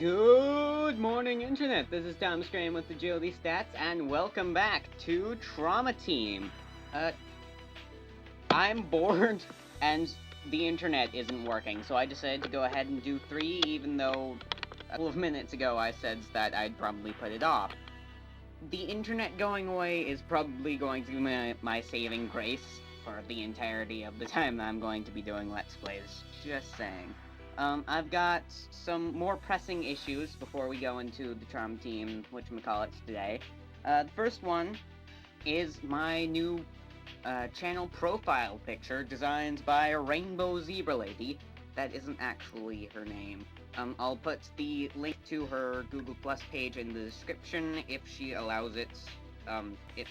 Good morning, Internet. This is Tom Scram with the Jody Stats, and welcome back to Trauma Team. I'm bored, and the Internet isn't working, so I decided to go ahead and do 3, even though a couple of minutes ago I said that I'd probably put it off. The Internet going away is probably going to be my saving grace for the entirety of the time that I'm going to be doing Let's Plays. Just saying. I've got some more pressing issues before we go into the Trauma Team, whatchamacallits, today. The first one is my new channel profile picture designed by a rainbow zebra lady. That isn't actually her name. I'll put the link to her Google Plus page in the description if she allows it. If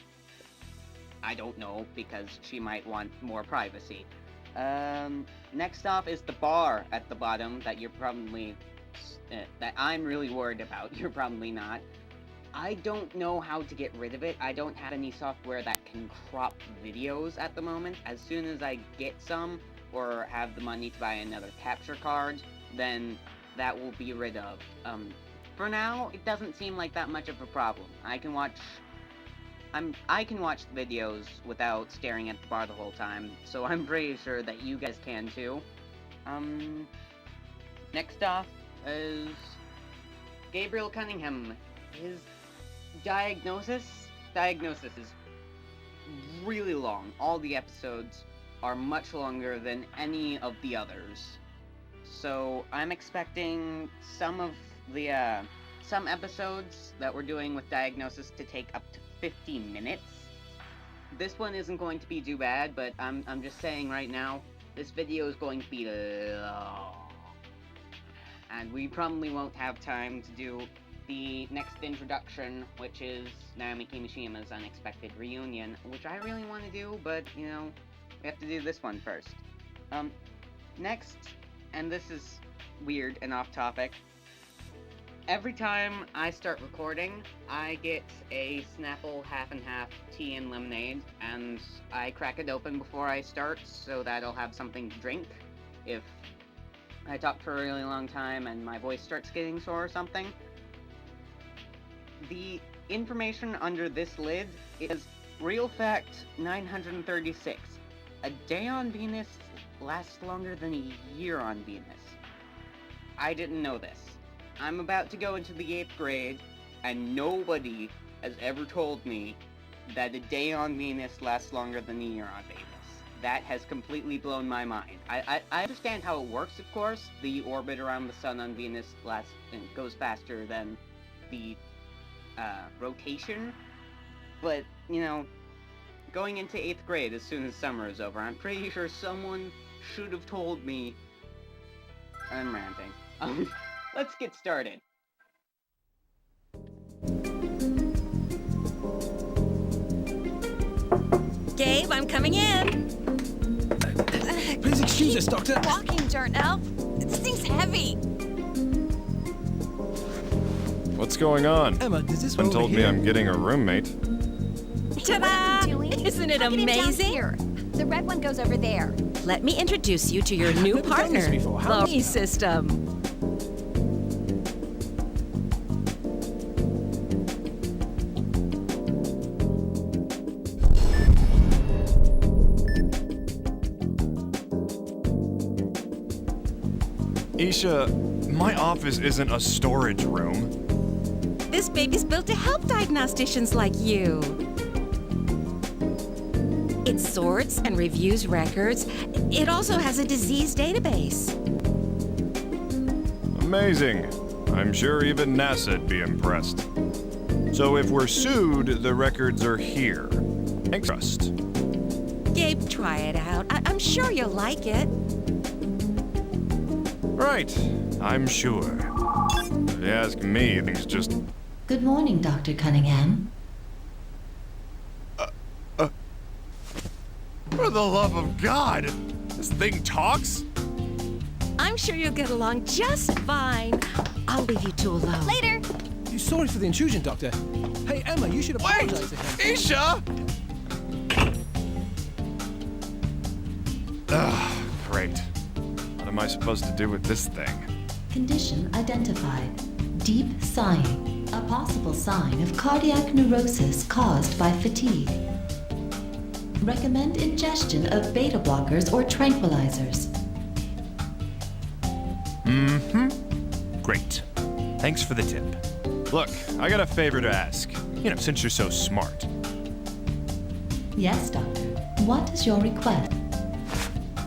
I don't know, because she might want more privacy. Next off is the bar at the bottom that you're probably, that I'm really worried about. You're probably not. I don't know how to get rid of it. I don't have any software that can crop videos at the moment. As soon as I get some, or have the money to buy another capture card, then that will be rid of. For now, it doesn't seem like that much of a problem. I can watch the videos without staring at the bar the whole time, so I'm pretty sure that you guys can too. Next off is Gabriel Cunningham. His diagnosis is really long. All the episodes are much longer than any of the others. So I'm expecting some of the some episodes that we're doing with diagnosis to take up to 50 minutes. This one isn't going to be too bad, but I'm just saying right now, this video is going to be long. And we probably won't have time to do the next introduction, which is Naomi Kimishima's Unexpected Reunion, which I really want to do, but, you know, we have to do this one first. Next, and this is weird and off topic, every time I start recording, I get a Snapple half and half tea and lemonade, and I crack it open before I start so that I'll have something to drink if I talk for a really long time and my voice starts getting sore or something. The information under this lid is real fact 936. A day on Venus lasts longer than a year on Venus. I didn't know this. I'm about to go into the 8th grade, and nobody has ever told me that a day on Venus lasts longer than a year on Venus. That has completely blown my mind. I understand how it works, of course. The orbit around the sun on Venus goes faster than the rotation, but, you know, going into 8th grade as soon as summer is over, I'm pretty sure someone should have told me. I'm ranting. Let's get started. Gabe, I'm coming in. Please excuse us, Doctor. Walking, Darnell. This thing's heavy. What's going on? Emma, does this Someone told me I'm getting a roommate. Ta-da! Isn't it amazing? Here. The red one goes over there. Let me introduce you to your new never done this partner, before. How the system. Isha, my office isn't a storage room. This baby's built to help diagnosticians like you. It sorts and reviews records. It also has a disease database. Amazing. I'm sure even NASA'd be impressed. So if we're sued, the records are here. And trust. Gabe, try it out. I'm sure you'll like it. Right, I'm sure. If you ask me, things just... Good morning, Dr. Cunningham. For the love of God! This thing talks? I'm sure you'll get along just fine. I'll leave you two alone. Later. Sorry for the intrusion, Doctor. Hey, Emma, you should apologize to him. Isha! Great. What am I supposed to do with this thing? Condition identified. deep sighing, a possible sign of cardiac neurosis caused by fatigue. Recommend ingestion of beta blockers or tranquilizers. Great. Thanks for the tip. Look, I got a favor to ask. You know, since you're so smart. Yes, doctor. What is your request?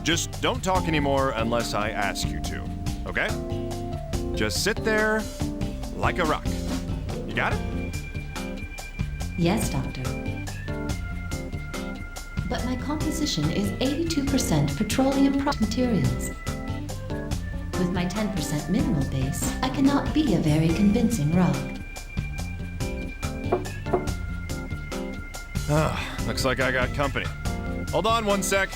Just don't talk anymore unless I ask you to, okay? Just sit there like a rock. You got it? Yes, doctor. But my composition is 82% petroleum materials. With my 10% mineral base, I cannot be a very convincing rock. Looks like I got company. Hold on one sec.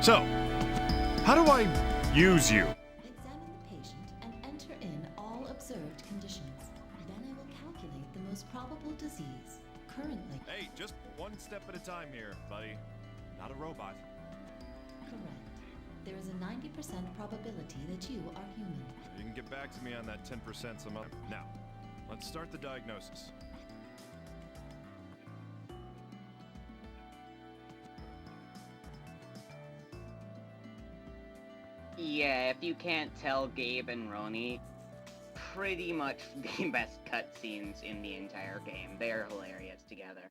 So, how do I use you? Examine the patient and enter in all observed conditions. Then I will calculate the most probable disease. Currently, Hey, just one step at a time here, buddy. Not a robot. correct. There is a 90% probability that you are human. You can get back to me on that 10% some other. Now, let's start the diagnosis. Yeah, if you can't tell, Gabe and RONI, pretty much the best cutscenes in the entire game. They're hilarious together.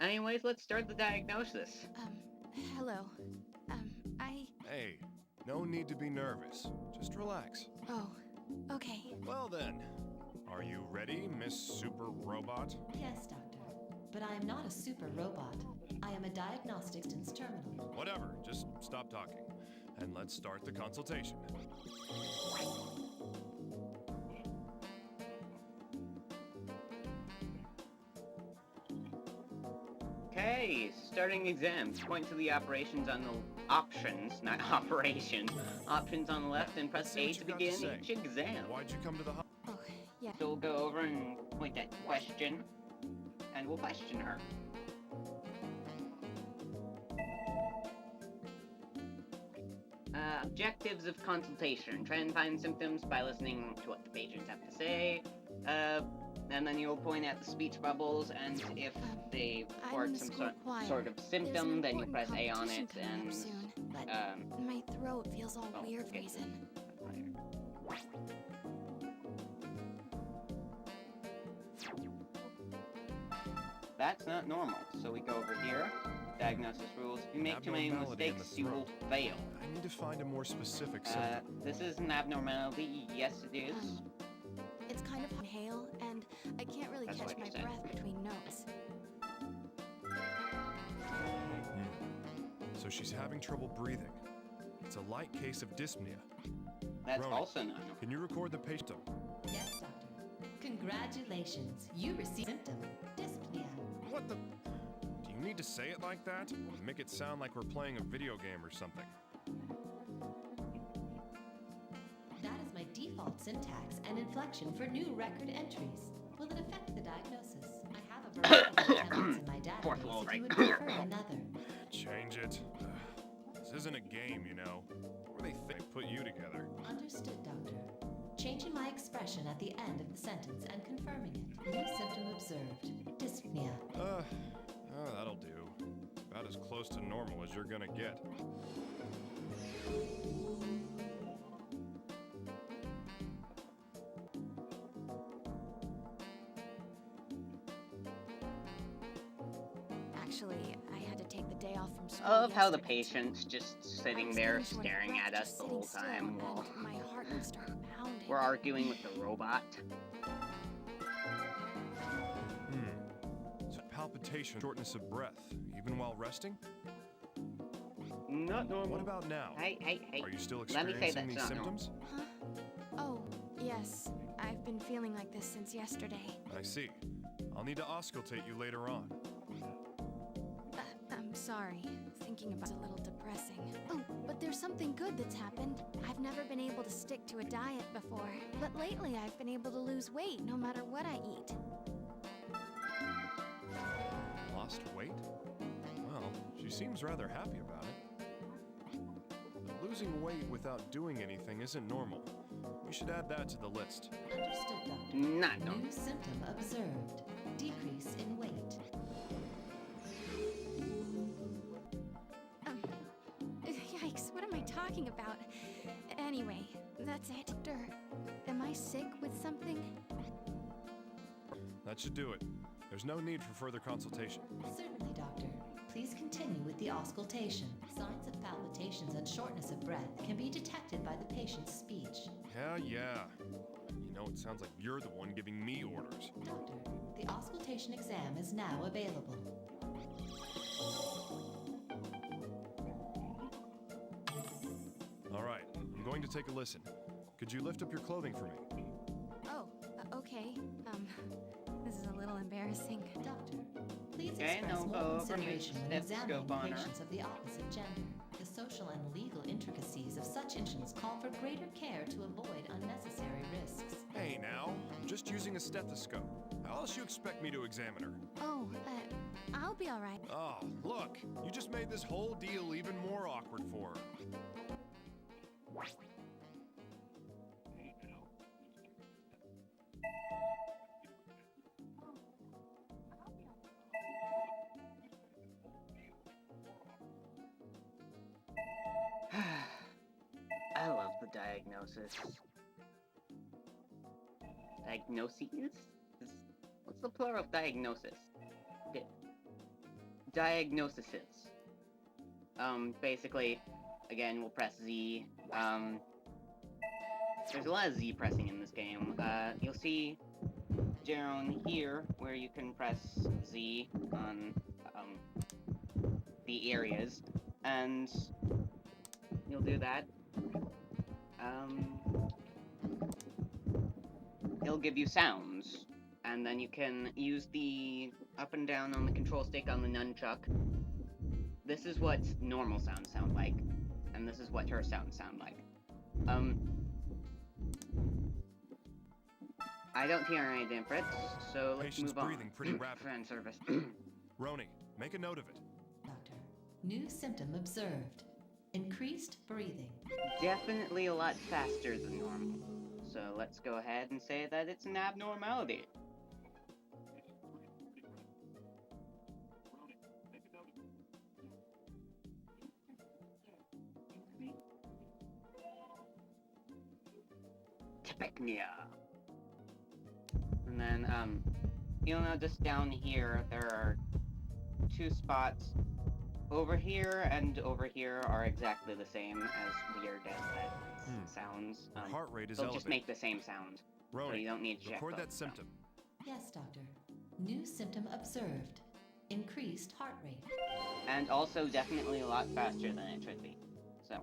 Anyways, let's start the diagnosis. Hello. Hey, no need to be nervous. Just relax. Oh, okay. Well then, are you ready, Miss Super Robot? Yes, doctor. But I am not a super robot. I am a diagnostics terminal. Whatever, just stop talking. And let's start the consultation. Okay, starting exams. Point to the operations on the options, not operations. Options on the left and press See A what to you got begin say. each exam. Why'd you come to the Oh, yeah. So we'll go over and point at question, and we'll question her. Objectives of consultation. Try and find symptoms by listening to what the patients have to say. And then you'll point at the speech bubbles, and if they I'm report in the some school choir. sort of There's symptom, an then you important press A on competition it, coming up and soon, but my throat feels all oh, weird okay. reason. That's not normal. So we go over here. Diagnosis rules. If you make too many Abnormality in the mistakes, you will throat. fail. I need to find a more specific symptom. This is an abnormality. Yes, it is. It's kind of inhale, and I can't really That's catch what my you said. breath between notes. So she's having trouble breathing. It's a light case of dyspnea. That's Roni, also not normal. Can you record the patient? Yes, doctor. Congratulations. You received symptom dyspnea. What the? Do you need to say it like that? Make it sound like we're playing a video game or something. That is my default syntax and inflection for new record entries. Will it affect the diagnosis? I have a variety of templates in my Fourth wall, database if right? you would prefer another. Change it. This isn't a game, you know. What were they put you together? Understood, doctor. Changing my expression at the end of the sentence and confirming it. New symptom observed. Dyspnea. That'll do. About as close to normal as you're gonna get. Actually, I had to take the day off from school. Of how the yesterday. patient's just I sitting was there getting to an staring abrupt at just us the sitting whole still, time and while my heart would start pounding. we're arguing with the robot. So palpitation, shortness of breath, even while resting? Not normal. What about now? Hey. Are you still Let me say experiencing that's these not normal. symptoms? Huh? Oh, yes. I've been feeling like this since yesterday. I see. I'll need to auscultate you later on. I'm sorry. Thinking about it's a little depressing. Oh, but there's something good that's happened. I've never been able to stick to a diet before, but lately I've been able to lose weight no matter what I eat. Lost weight? Well, she seems rather happy about it. losing weight without doing anything isn't normal. We should add that to the list. Understood, Doctor. Not normal. New symptom observed. Decrease in weight. Yikes, what am I talking about? Anyway, that's it. Doctor, am I sick with something? That should do it. There's no need for further consultation. Certainly, Doctor. Please continue with the auscultation. Signs of palpitations and shortness of breath can be detected by the patient's speech. Yeah. You know, it sounds like you're the one giving me orders. Doctor, the auscultation exam is now available. All right, I'm going to take a listen. Could you lift up your clothing for me? Oh, okay. This is a little embarrassing. Doctor, please Okay, express no, more go over consideration here. when examining Stethoscope on her. patients of the opposite gender. The social and legal intricacies of such incidents call for greater care to avoid unnecessary risks. Hey now, I'm just using a stethoscope. How else you expect me to examine her? Oh, I'll be all right. Oh, look, you just made this whole deal even more awkward for her. I love the diagnosis. Diagnoses? What's the plural of diagnosis? Diagnoses. Basically, again, we'll press Z. There's a lot of Z pressing in this game. You'll see down here where you can press Z on the areas, and you'll do that. It'll give you sounds, and then you can use the up and down on the control stick on the nunchuck. This is what normal sounds sound like, and this is what her sounds sound like. I don't hear any difference, so let's Patient's move on. breathing pretty rapid. Fan service. Roni, make a note of it. Doctor, new symptom observed. Increased breathing. Definitely a lot faster than normal. So let's go ahead and say that it's an abnormality. Typicnia. And then, you'll notice down here there are two spots. Over here and over here are exactly the same as weird as that sounds. Her heart rate is they'll elevated. just make the same sound, so Roni, you don't need to check record both, that so. symptom. Yes, Doctor. New symptom observed. Increased heart rate. And also definitely a lot faster than it should be. So,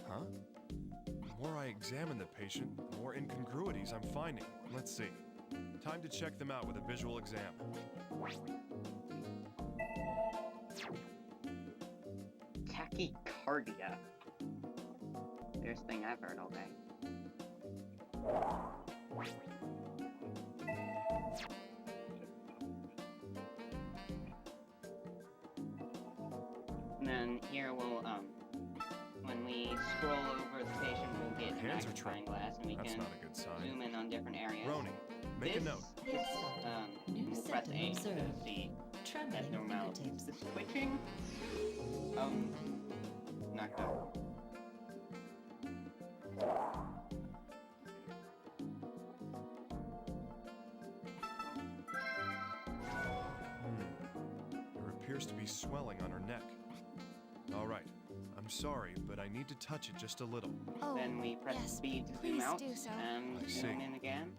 Huh? The more I examine the patient, the more incongruities I'm finding. Let's see. Time to check them out with a visual exam. tachycardia. Weirdest thing I've heard all day. And then here we'll, when we scroll over the patient, we'll get a Hands are magnifying glass and we That's can not a good sign. zoom in on different areas. Roni, make this, a note. Yes, Doctor. New we'll press symptom A to observed. see Trembling of abnormalities. fingertips. Is this twitching? Not good. There appears to be swelling on her neck. All right. I'm sorry, but I need to touch it just a little. Oh, Then we press yes, B to please zoom out do so. and I see. zoom in again.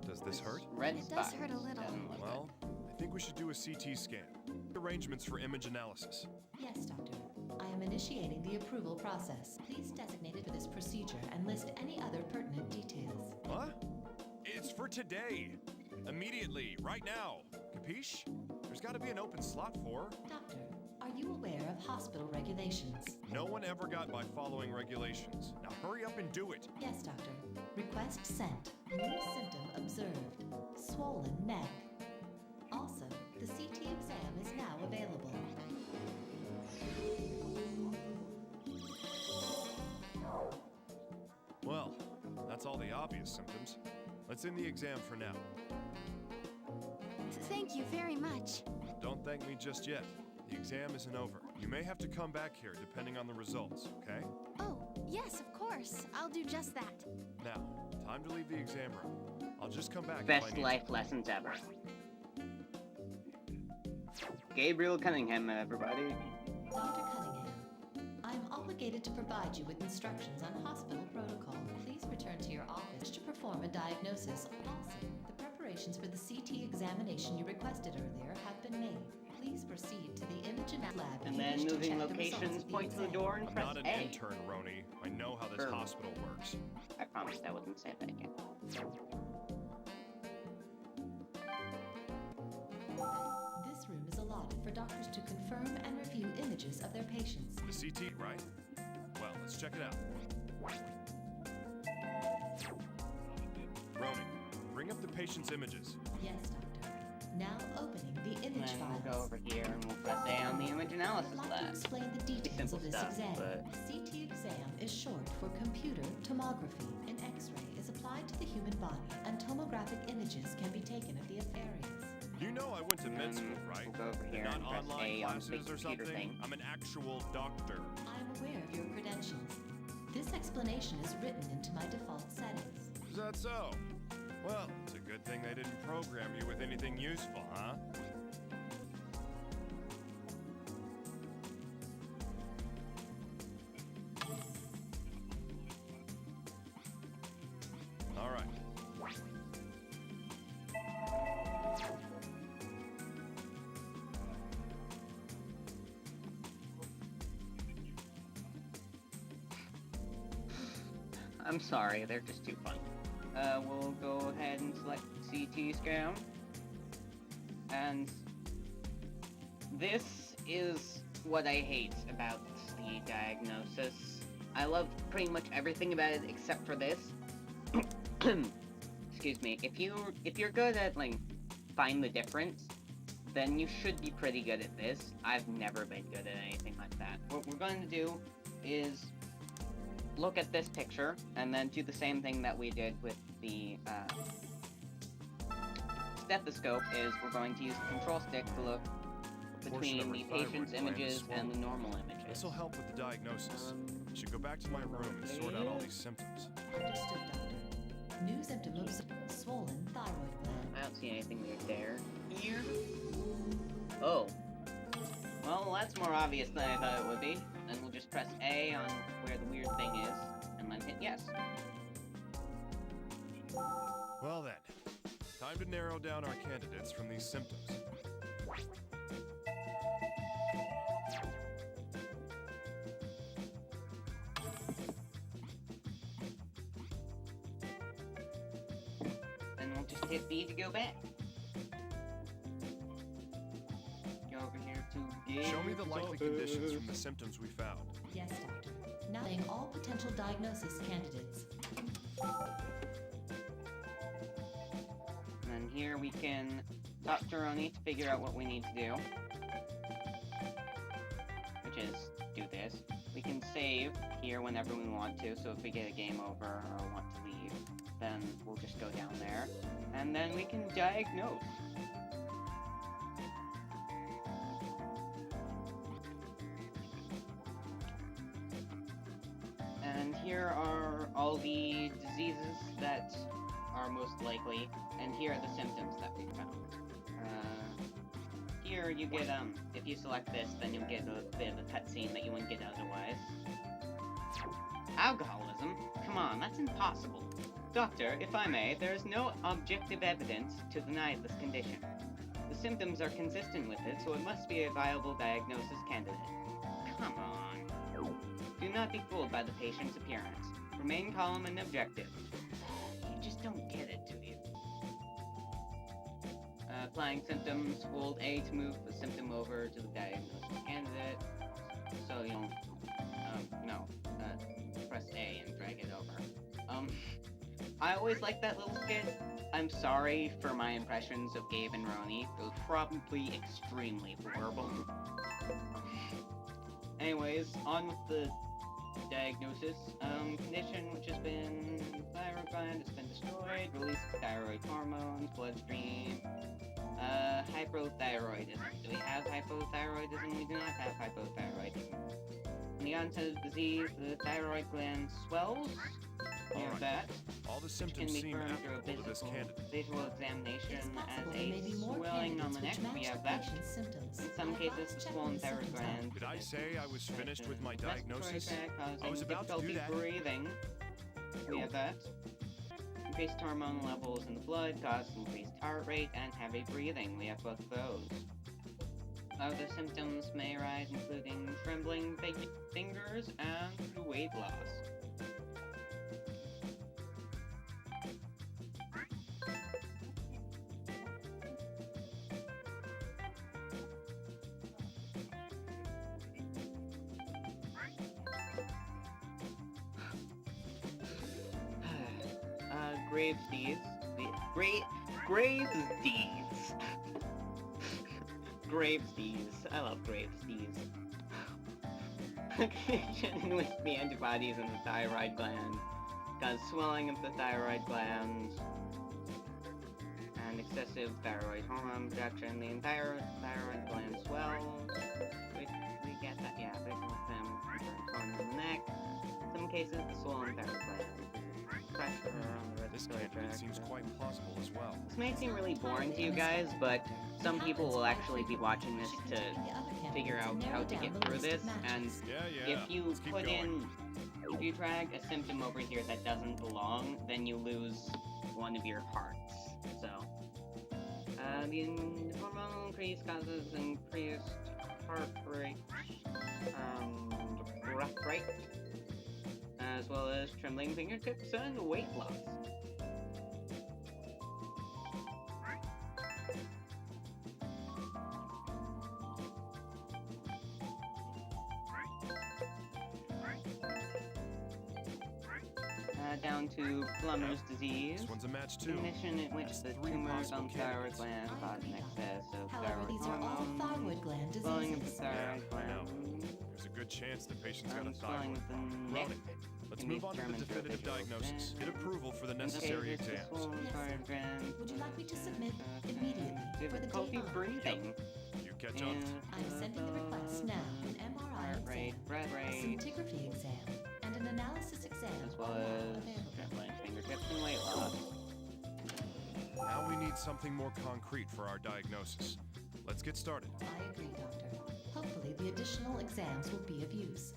Does this hurt? Red It spot. does hurt a little. Doesn't look Well, I think we should do a CT scan. Arrangements for image analysis. Yes, Doctor. I am initiating the approval process. Please designate it for this procedure and list any other pertinent details. What? It's for today. Immediately, right now. Capiche? There's got to be an open slot for her. Doctor, are you aware of hospital regulations? No one ever got by following regulations. Now hurry up and do it. Yes, Doctor. Request sent. New symptom observed. Swollen neck. Also, the CT exam is now available. fairly obvious symptoms. Let's end the exam for now. Thank you very much. Don't thank me just yet. The exam isn't over. You may have to come back here depending on the results, okay? Oh, yes, of course. I'll do just that. Now, time to leave the exam room. I'll just come back if I Best need life lessons ever. Gabriel Cunningham, everybody. Dr. Cunningham, I am obligated to provide you with instructions on hospital protocol. Please return to your office to perform a diagnosis. Also, the preparations for the CT examination you requested earlier have been made. Please proceed to the image analysis lab if And you then wish to moving check the results locations, of the point to the exam. door and I'm press not an A. intern, Roni. I know how this Er. hospital works. I promised I wouldn't say that again. This room is allotted for doctors to confirm and review images of their patients. The CT, right? Well, let's check it out. Roni, bring up the patient's images. Yes, doctor. Now opening the And image then files. we'll go over here and we'll press A on the image analysis I'd like to lab. explain the details simple of this stuff, exam. but- CT exam is short for computer tomography. An X-ray is applied to the human body, and tomographic images can be taken of the areas. You know I went to med And school, right? we'll go over here Not and press online A on the classes or computer something. thing. I'm an actual doctor. I am aware of your credentials. This explanation is written into my default settings. Is that so? Well, it's a good thing they didn't program you with anything useful, huh? All right. I'm sorry, they're just too fun. We'll go ahead and select CT scan. And this is what I hate about the diagnosis. I love pretty much everything about it except for this. Excuse me. If you're good at like find the difference, then you should be pretty good at this. I've never been good at anything like that. What we're going to do is look at this picture and then do the same thing that we did with the stethoscope. Is we're going to use the control stick to look Portion of between her the patient's thyroid gland is images and the swollen. normal images. This will help with the diagnosis. I should go back to my room and sort out all these symptoms. Understood, doctor. New symptom observed. Swollen thyroid gland. I don't see anything weird there. Here? Oh. Well, that's more obvious than I thought it would be. Then we'll just press A on where the weird thing is, and then hit yes. Well then, time to narrow down our candidates from these symptoms. Then we'll just hit B to go back. Go over here to Gabe. Show me the likely conditions from the symptoms we found. Yes, doctor. Now weighing all potential diagnosis candidates. And then here we can talk to RONI to figure out what we need to do. Which is do this. We can save here whenever we want to, so if we get a game over or want to leave, then we'll just go down there. And then we can diagnose. And here are all the diseases that are most likely, and here are the symptoms that we found. Here you get, if you select this, then you'll get a bit of a cutscene that you wouldn't get otherwise. Alcoholism? Come on, that's impossible. Doctor, if I may, there is no objective evidence to deny this condition. The symptoms are consistent with it, so it must be a viable diagnosis candidate. Come on. Do not be fooled by the patient's appearance. Remain calm and objective. You just don't get it, do you? Applying symptoms, hold A to move the symptom over to the diagnosis candidate. So you don't, press A and drag it over. I always like that little skit. I'm sorry for my impressions of Gabe and RONI. Those probably extremely horrible. Anyways, on with the diagnosis, condition which has been thyroid gland, it's been destroyed, release of thyroid hormones, bloodstream, hypothyroidism. Do we have hypothyroidism? We do not have hypothyroidism. In the onset of disease, the thyroid gland swells. We have that. All the Which can symptoms be seem confirmed through a applicable to this candidate. visual examination It's as possible there may be a more swelling on candidates the neck. which We match have the that. patient's symptoms. In some I cases, advise the checking swollen the thyroid symptoms out. gland. Did I say I was finished with my diagnosis? I was Causing about to do difficulty that. breathing. We have that. Increased hormone levels in the blood cause increased heart rate and heavy breathing. We have both of those. Other symptoms may arise, including trembling fingers and weight loss. Graves' disease. Graves' disease. Graves' disease. I love Graves' disease. A condition in which the antibodies in the thyroid gland cause swelling of the thyroid gland and excessive thyroid hormone production. The entire thyroid gland swells. We get that, yeah. Visual exam on the neck. In some cases, the swollen thyroid gland. Pressure on the This respiratory candidate tract. seems quite plausible as well. This may seem really boring to you guys, but some people will actually be watching this to figure out how to get through this, and Yeah. if you Let's keep put going. if you drag a symptom over here that doesn't belong, then you lose one of your hearts. So, the hormonal increase causes increased heart rate and breath rate, as well as trembling fingertips and weight loss. Down to plumber's disease. This one's a match too. Condition in which That's the 3 tumors possible on thyroid candidates. gland cause an excess of However, thyroid these are all hormone, thyroid gland swelling of the diseases. thyroid I know. gland, There's a good chance the patient's got a swelling thyroid. of the neck. Roni, let's can be move on to the determined through a definitive visual diagnosis. exam. Get approval for the In this necessary case, it's the exams. swollen Yes, thyroid sir. gland, Would you like me to submit immediately for the difficulty day on? breathing, You catch up. I'm sending the request now. An MRI heart rate, exam, breath a rate, scintigraphy exam, and an analysis exam as well are now as available. trembling fingertips and weight loss. Now we need something more concrete for our diagnosis. Let's get started. I agree, Doctor. Hopefully the additional exams will be of use.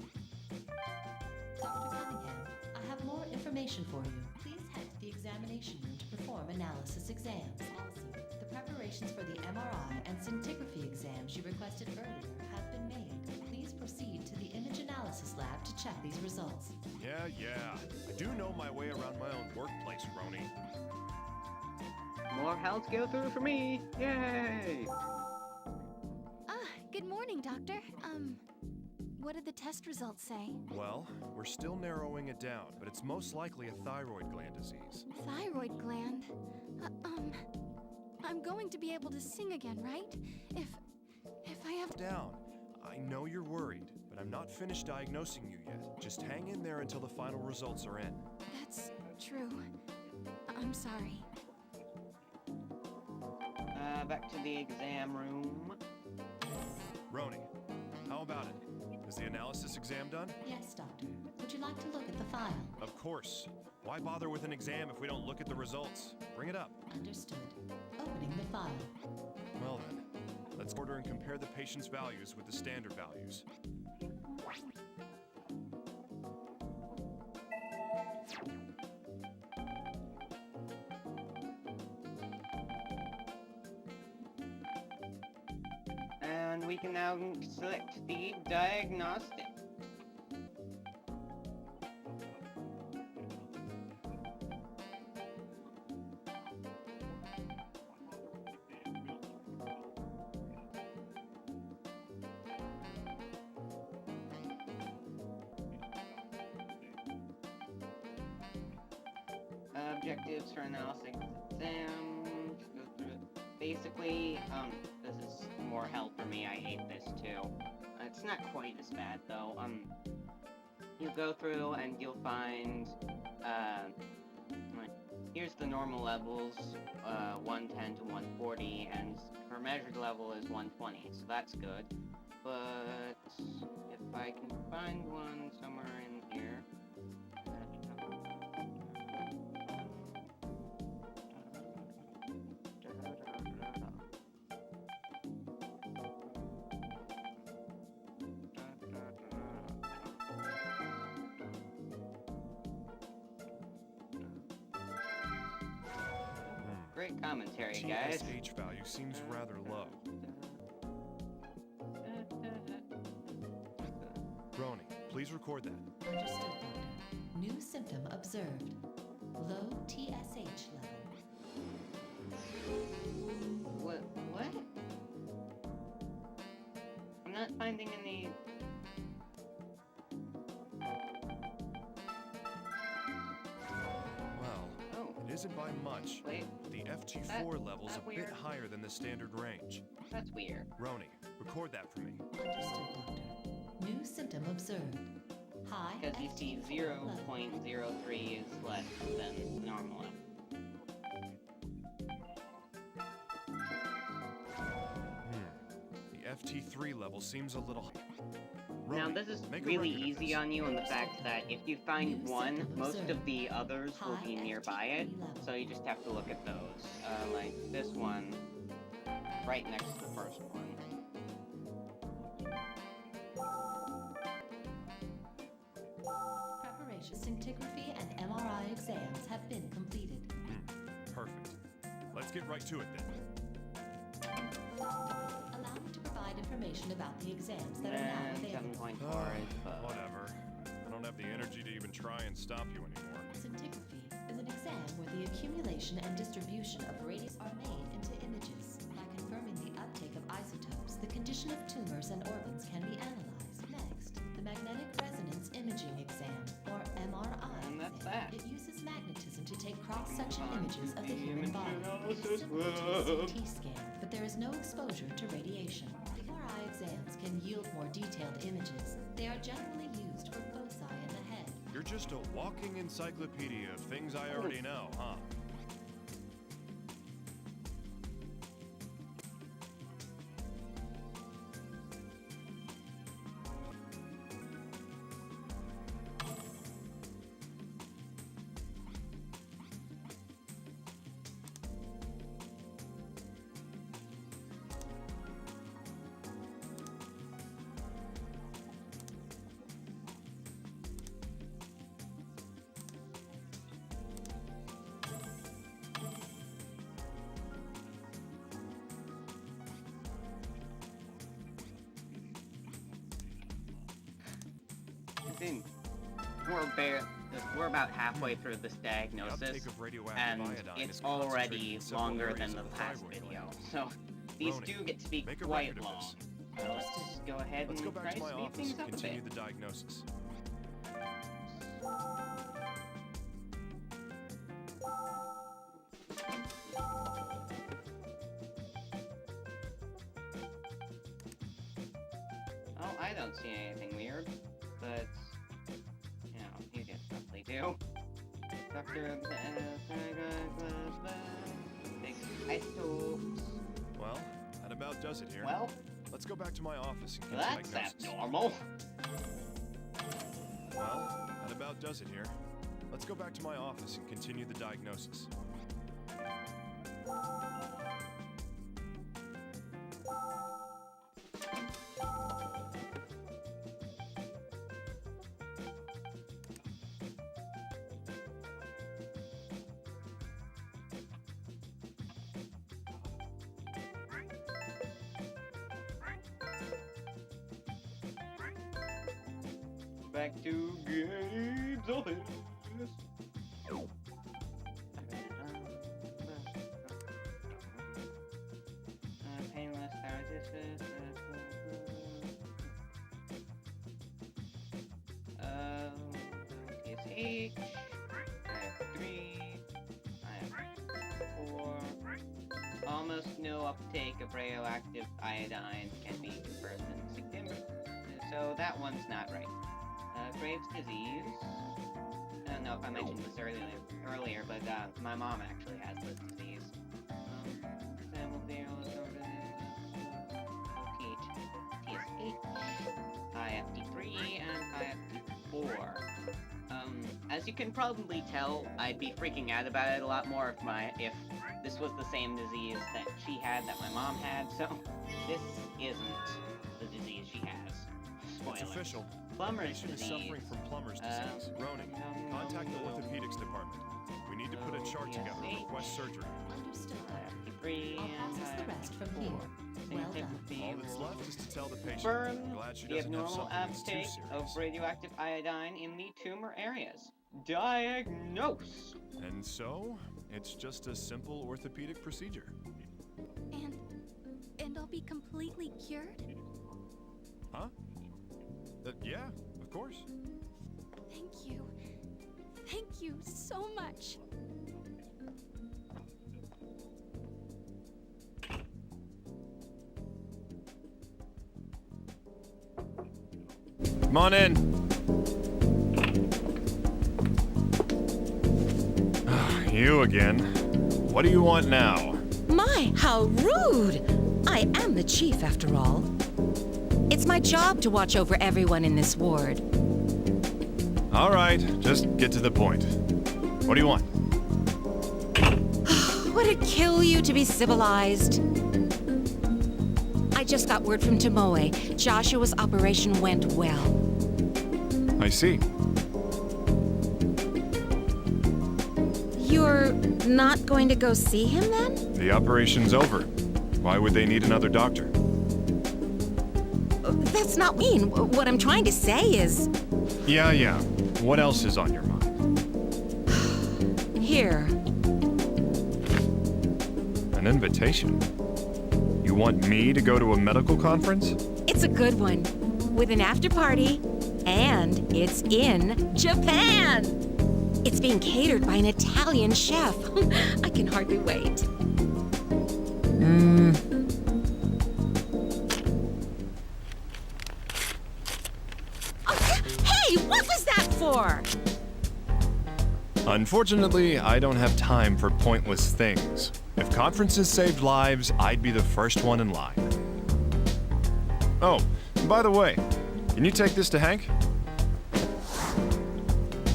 Dr. Cunningham, I have more information for you. Please head to the examination room to perform analysis exams. Also, the preparations for the MRI and scintigraphy exams you requested earlier have been made. Please proceed to the image analysis lab to check these results. Yeah. I do know my way around my own workplace, Roni. More hell to go through for me! Yay! Good morning, Doctor. What did the test results say? Well, we're still narrowing it down, but it's most likely a thyroid gland disease. Thyroid gland? I'm going to be able to sing again, right? If I have... Down. I know you're worried, but I'm not finished diagnosing you yet. Just hang in there until the final results are in. That's true. I'm sorry. Back to the exam room. Roni, how about it? Is the analysis exam done? Yes, Doctor. Would you like to look at the file? Of course. Why bother with an exam if we don't look at the results? Bring it up. Understood. Opening the file. Well then, let's order and compare the patient's values with the standard values. And we can now select the diagnostic. Objectives for analysis exam. Go through it. Basically, this is more help for me. I hate this too. It's not quite as bad though. you'll go through and you'll find, here's the normal levels, 110 to 140, and her measured level is 120, so that's good. But if I can find one somewhere in here... Great commentary, guys. TSH value seems rather low. Roni, please record that. Understood, Doctor. New symptom observed. Low TSH level. What? I'm not finding any... Well, it isn't by much. Wait. The FT4 level's a bit higher than the standard range. That's weird. Roni, record that for me. Understood, Doctor. New symptom observed. High Because you see FT4 level. 0.03 is less than normal. The FT3 level seems a little... Now Roni, this is make a really record of easy this. on you in the fact that if you find New one, symptom most of observed. the others will be High nearby it, FT3 level. so you just have to look at those. Like this one, right next to the first one. Preparation, scintigraphy, and MRI exams have been completed. Perfect. Let's get right to it then. Allow me to provide information about the exams that are now And available. 7.4 is Whatever. I don't have the energy to even try and stop you anymore. Scintigraphy is an exam where the accumulation and distribution of radius are made into images. By confirming the uptake of isotopes, the condition of tumors and organs can be analyzed. Next, the magnetic resonance imaging exam, or MRI. And that's exam. that. It uses magnetism to take cross-section images of the the human image body. analysis It's similar to a web. CT scan, but there is no exposure to radiation. The MRI exams can yield more detailed images. They are generally used for foci in the head. You're just a walking encyclopedia of things I already know, huh? I think we're about halfway through this The diagnosis, uptake of radioactive and iodine it's is already concentrated in several longer areas than the of past thyroid video, gland. so these Roni, do get to be make a quite record of long. this. Let's go ahead Let's and go try back to to my speed office things and up a continue bit. the diagnosis. Oh, I don't see anything weird, but, you know, you guys probably do. Dr. Big isotopes. Well, that about does it here. Well, Let's go back to my office and get the that's diagnosis. abnormal. Well, that about does it here. Let's go back to my office and continue the diagnosis. Back to Gabe's office. Painless dialysis. TSH. I have 3. I have 4. Almost no uptake of radioactive iodine can be converted into significant. So that one's not right. Graves' disease. I don't know if I mentioned this earlier, but my mom actually has this disease. IFD3 and IFD4. As you can probably tell, I'd be freaking out about it a lot more if this was the same disease that she had, that my mom had, so this isn't the disease she has. Spoilers. It's official. Plumber's Patient is disease. suffering from plumber's disease. RONI, contact the orthopedics department. We need to put a chart together and request surgery. Understood. IFD3 I'll process the rest from here. Well done. All that's left is to tell the patient. Confirmed I'm glad she the doesn't have abnormal something that's too uptake of serious. radioactive iodine in the tumor areas. Diagnose! And so, it's just a simple orthopedic procedure. And I'll be completely cured? Huh? Yeah, of course. Thank you. Thank you so much. Come on in. You again. What do you want now? My, how rude! I am the chief, after all. It's my job to watch over everyone in this ward. All right, just get to the point. What do you want? Would it kill you to be civilized? I just got word from Tomoe. Joshua's operation went well. I see. You're not going to go see him then? The operation's over. Why would they need another doctor? That's not mean. What I'm trying to say is... Yeah. What else is on your mind? Here. An invitation? You want me to go to a medical conference? It's a good one. With an after party. And it's in Japan! It's being catered by an Italian chef. I can hardly wait. Hey, what was that for? Unfortunately, I don't have time for pointless things. If conferences saved lives, I'd be the first one in line. Oh, by the way, can you take this to Hank?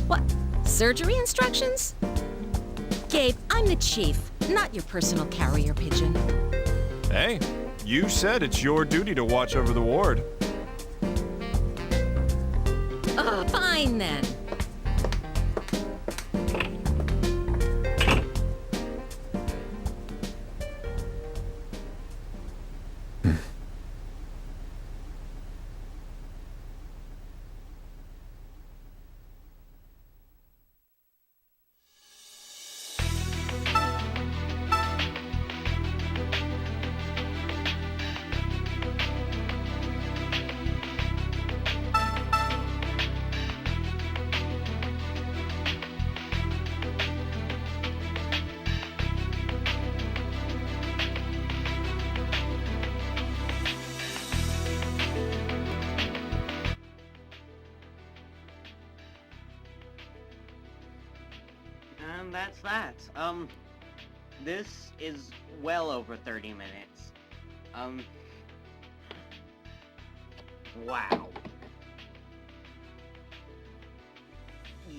What? Surgery instructions? Gabe, I'm the chief, not your personal carrier pigeon. Hey, you said it's your duty to watch over the ward. Fine then. And that's that. This is well over 30 minutes. Wow.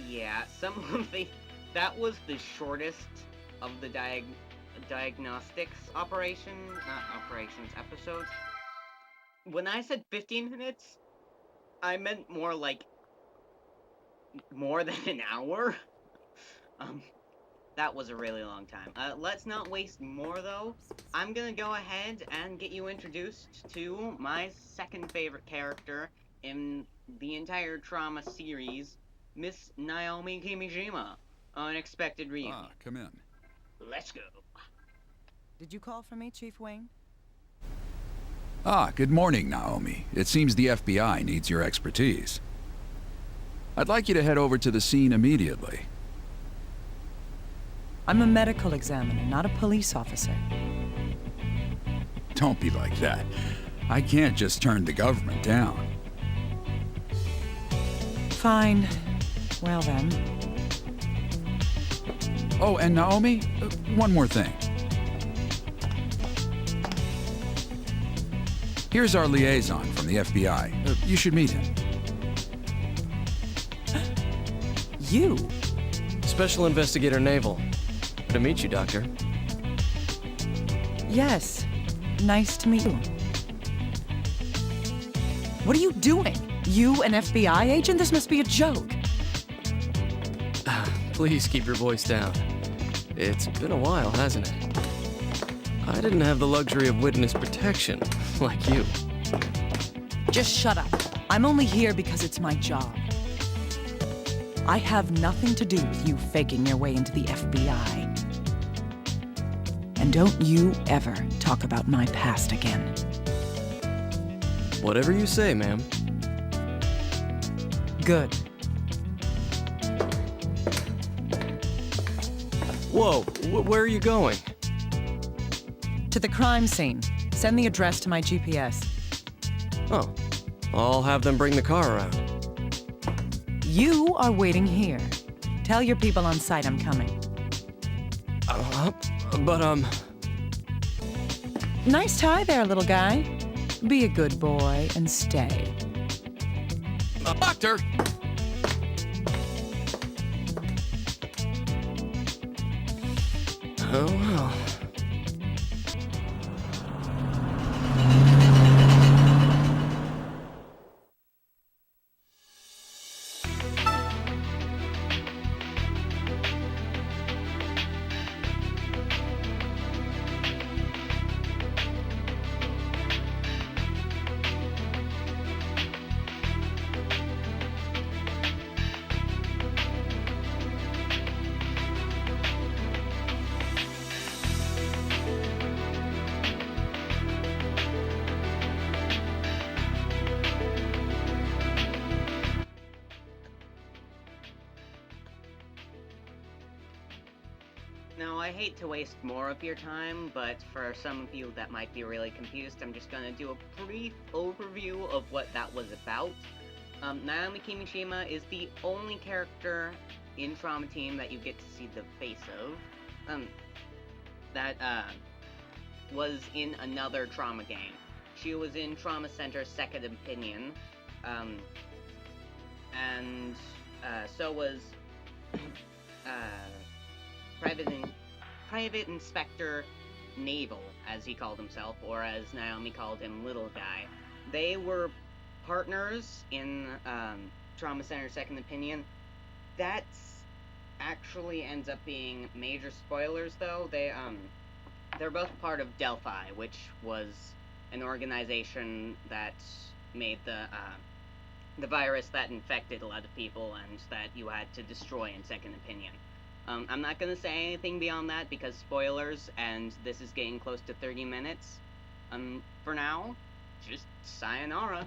Yeah, that was the shortest of the diagnostics episodes. When I said 15 minutes, I meant more like more than an hour. That was a really long time. Let's not waste more, though. I'm gonna go ahead and get you introduced to my second favorite character in the entire Trauma series, Miss Naomi Kimishima. Unexpected reunion. Ah, come in. Let's go. Did you call for me, Chief Wayne? Ah, good morning, Naomi. It seems the FBI needs your expertise. I'd like you to head over to the scene immediately. I'm a medical examiner, not a police officer. Don't be like that. I can't just turn the government down. Fine. Well then. Oh, and Naomi, one more thing. Here's our liaison from the FBI. You should meet him. You? Special Investigator Naval. Good to meet you, Doctor. Yes. Nice to meet you. What are you doing? You an FBI agent? This must be a joke. Please keep your voice down. It's been a while, hasn't it? I didn't have the luxury of witness protection, like you. Just shut up. I'm only here because it's my job. I have nothing to do with you faking your way into the FBI. And don't you ever talk about my past again. Whatever you say, ma'am. Good. Whoa, where are you going? To the crime scene. Send the address to my GPS. Oh, I'll have them bring the car around. You are waiting here. Tell your people on site I'm coming. But, Nice tie there, little guy. Be a good boy and stay. Doctor! Oh, well. Now, I hate to waste more of your time, but for some of you that might be really confused, I'm just gonna do a brief overview of what that was about. Naomi Kimishima is the only character in Trauma Team that you get to see the face of, that was in another Trauma game. She was in Trauma Center's Seocond Opinion, and so was Private Inspector Naval, as he called himself, or as Naomi called him, Little Guy. They were partners in Trauma Center Seocond Opinion. That actually ends up being major spoilers, though. They're both part of Delphi, which was an organization that made the virus that infected a lot of people and that you had to destroy in Seocond Opinion. I'm not gonna say anything beyond that because spoilers, and this is getting close to 30 minutes. For now, just sayonara.